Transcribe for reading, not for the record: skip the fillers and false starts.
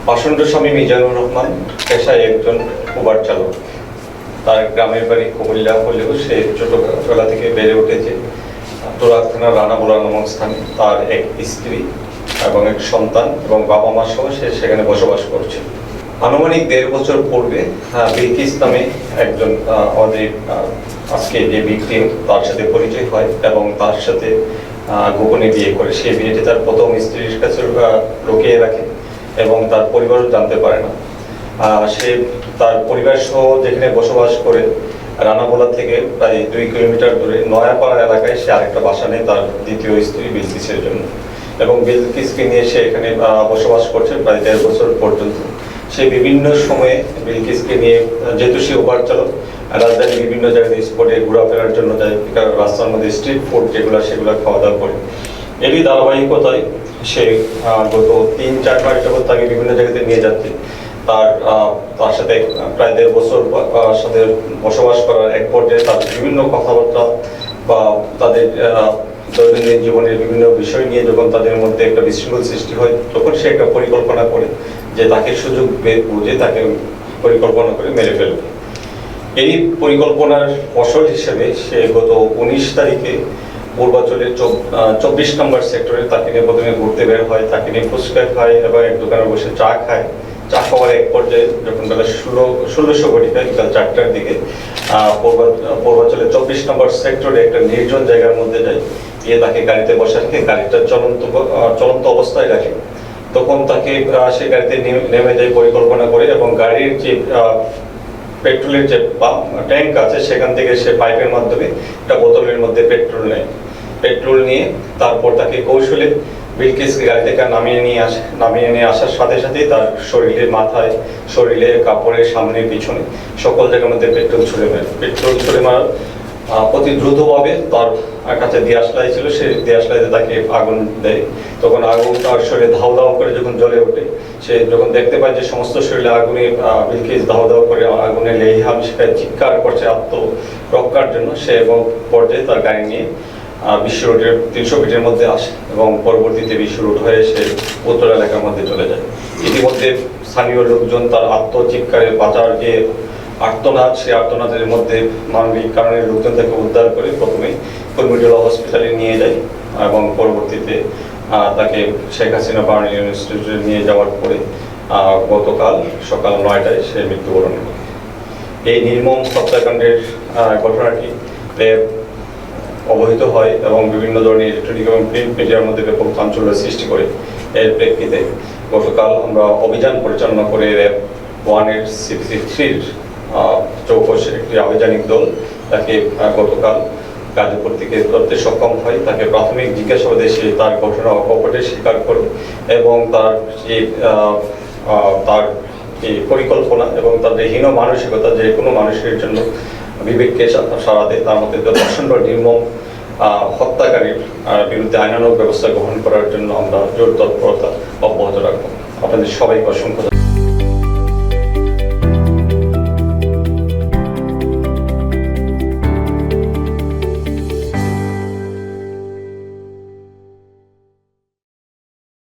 প্রচণ্ড স্বামী মিজানুর রহমান পেশায় একজন উবার চালক। তার গ্রামের বাড়ি কুমিল্লা হলেও সে ছোটবেলা থেকে বেড়ে উঠেছে তুরাগ থানার রানাবোলা নামক স্থানে। তার এক স্ত্রী এবং এক সন্তান এবং বাবা মা সহ সে সেখানে বসবাস করছে। আনুমানিক 1.5 বছর পূর্বে বিলকিস নামে একজন আমাদের আজকে যে ভিকটিম তার সাথে পরিচয় হয় এবং তার সাথে গোপনে বিয়ে করে। সেই বিয়েটি তার প্রথম স্ত্রীর কাছে লুকিয়ে রাখে এবং তার পরিবারও জানতে পারে না। সে তার পরিবার সহ যেখানে বসবাস করে রানাবোলা থেকে প্রায় 2 কিলোমিটার দূরে নয়াপাড়া এলাকায় সে আরেকটা বাসা নেয় তার দ্বিতীয় স্ত্রী বিলকিসের জন্য এবং বিলকিসকে নিয়ে সে এখানে বসবাস করছে প্রায় 1.5 বছর পর্যন্ত। সে বিভিন্ন সময়ে বিলকিসকে নিয়ে, যেহেতু সে উবার চালক, রাজধানীর বিভিন্ন জায়গায় স্পটে ঘোরাফেরার জন্য যায়, রাস্তার মধ্যে স্ট্রিট ফুড সেগুলো খাওয়া দাওয়া করে। এরই ধারাবাহিকতায় সে গত 3-4 মাস যাবৎ তাকে বিভিন্ন জায়গাতে নিয়ে যাচ্ছে। তার সাথে প্রায় 1.5 বছর সাথে বসবাস করার এক পর্যায়ে তাদের বিভিন্ন কথাবার্তা বা তাদের দৈনন্দিন জীবনের বিভিন্ন বিষয় নিয়ে যখন তাদের মধ্যে একটা বিশৃঙ্খল সৃষ্টি হয়, তখন সে একটা পরিকল্পনা করে যে তাকে সুযোগ বুঝে তাকে পরিকল্পনা করে মেরে ফেলবে। এই পরিকল্পনার ফসল হিসেবে সে গত 19 তারিখে পূর্বাঞ্চলের 24 নম্বর সেক্টরে তাকে নিয়ে প্রথমে ঘুরতে বের হয়, তাকে নিয়ে ফুচকা খায় এবং এক দোকানে বসে চা খায়। চা খাওয়ার এক পর্যায়ে যখন বেলা 1600 ঘটিকায় বিকাল 4টার দিকে পূর্বাঞ্চলের 24 নম্বর সেক্টরে একটা নির্জন জায়গার মধ্যে যায়, গিয়ে তাকে গাড়িতে বসা রেখে গাড়িটা চলন্ত অবস্থায় রাখে। তখন তাকে সে গাড়িতে নেমে যায় পরিকল্পনা করে এবং গাড়ির যে পেট্রোলের যে ট্যাঙ্ক আছে সেখান থেকে সে পাইপের মাধ্যমে একটা বোতলের মধ্যে পেট্রোল নিয়ে তারপর তাকে কৌশলে বিলকিসকে গাড়ি থেকে নামিয়ে নিয়ে আসার সাথে সাথেই তার শরীরে, মাথায়, শরীরে, কাপড়ের সামনে পিছনে সকল জায়গার মধ্যে পেট্রোল ছুড়ে মারার অতি দ্রুতভাবে তার কাছে দিয়াশলাই ছিল, সে দিয়াশলাইতে তাকে আগুন দেয়। তখন আগুন তার শরীরে ধাও ধাও করে যখন জ্বলে ওঠে, সে যখন দেখতে পায় যে সমস্ত শরীরে আগুনে বিলকিস ধাও ধাও করে আগুনে লেহিহাম শিখায় চিৎকার করছে আত্মরক্ষার জন্য, সে এবং পর্যায়ে তার গাড়ি নিয়ে বিশ্ব রোডের 300 ফিটের মধ্যে আসে এবং পরবর্তীতে বিশ্ব রোড হয়ে সে উত্তর এলাকার মধ্যে চলে যায়। ইতিমধ্যে স্থানীয় লোকজন তার আত্মচিৎকারে বাঁচার যে আর্তনাদ, সেই আর্তনাদের মধ্যে মানবিক কারণে লোকজন তাকে উদ্ধার করে প্রথমে কুমিল্লা হসপিটালে নিয়ে যায় এবং পরবর্তীতে তাকে শেখ হাসিনা বার্নিং ইনস্টিটিউটে নিয়ে যাওয়ার পরে গতকাল সকাল 9টায় সে মৃত্যুবরণ করে। এই নির্মম হত্যাকাণ্ডের ঘটনাটি অবহিত হয় এবং বিভিন্ন ধরনের ইলেকট্রনিক এবং প্রিন্ট মিডিয়ার মধ্যে ব্যাপক চাঞ্চল্যের সৃষ্টি করে। এর প্রেক্ষিতে গতকাল আমরা অভিযান পরিচালনা করে র্যাব 1-এর 63-র চৌকসের একটি আভিযানিক দল তাকে গতকাল গাজীপুর থেকে ধরতে সক্ষম হয়। তাকে প্রাথমিক জিজ্ঞাসাবাদে সে তার ঘটনা অকপটে স্বীকার করে এবং তার যে পরিকল্পনা এবং তার যে হীন মানসিকতা, যে কোনো মানুষের জন্য বিবেককে সাড়া দেয়, তার মধ্যে প্রচণ্ড নির্মম হত্যাকারীর বিরুদ্ধে আইনানুগ ব্যবস্থা গ্রহণ করার জন্য আমরা জোর তৎপরতা অব্যাহত রাখবো। আপনাদের সবাইকে অসংখ্য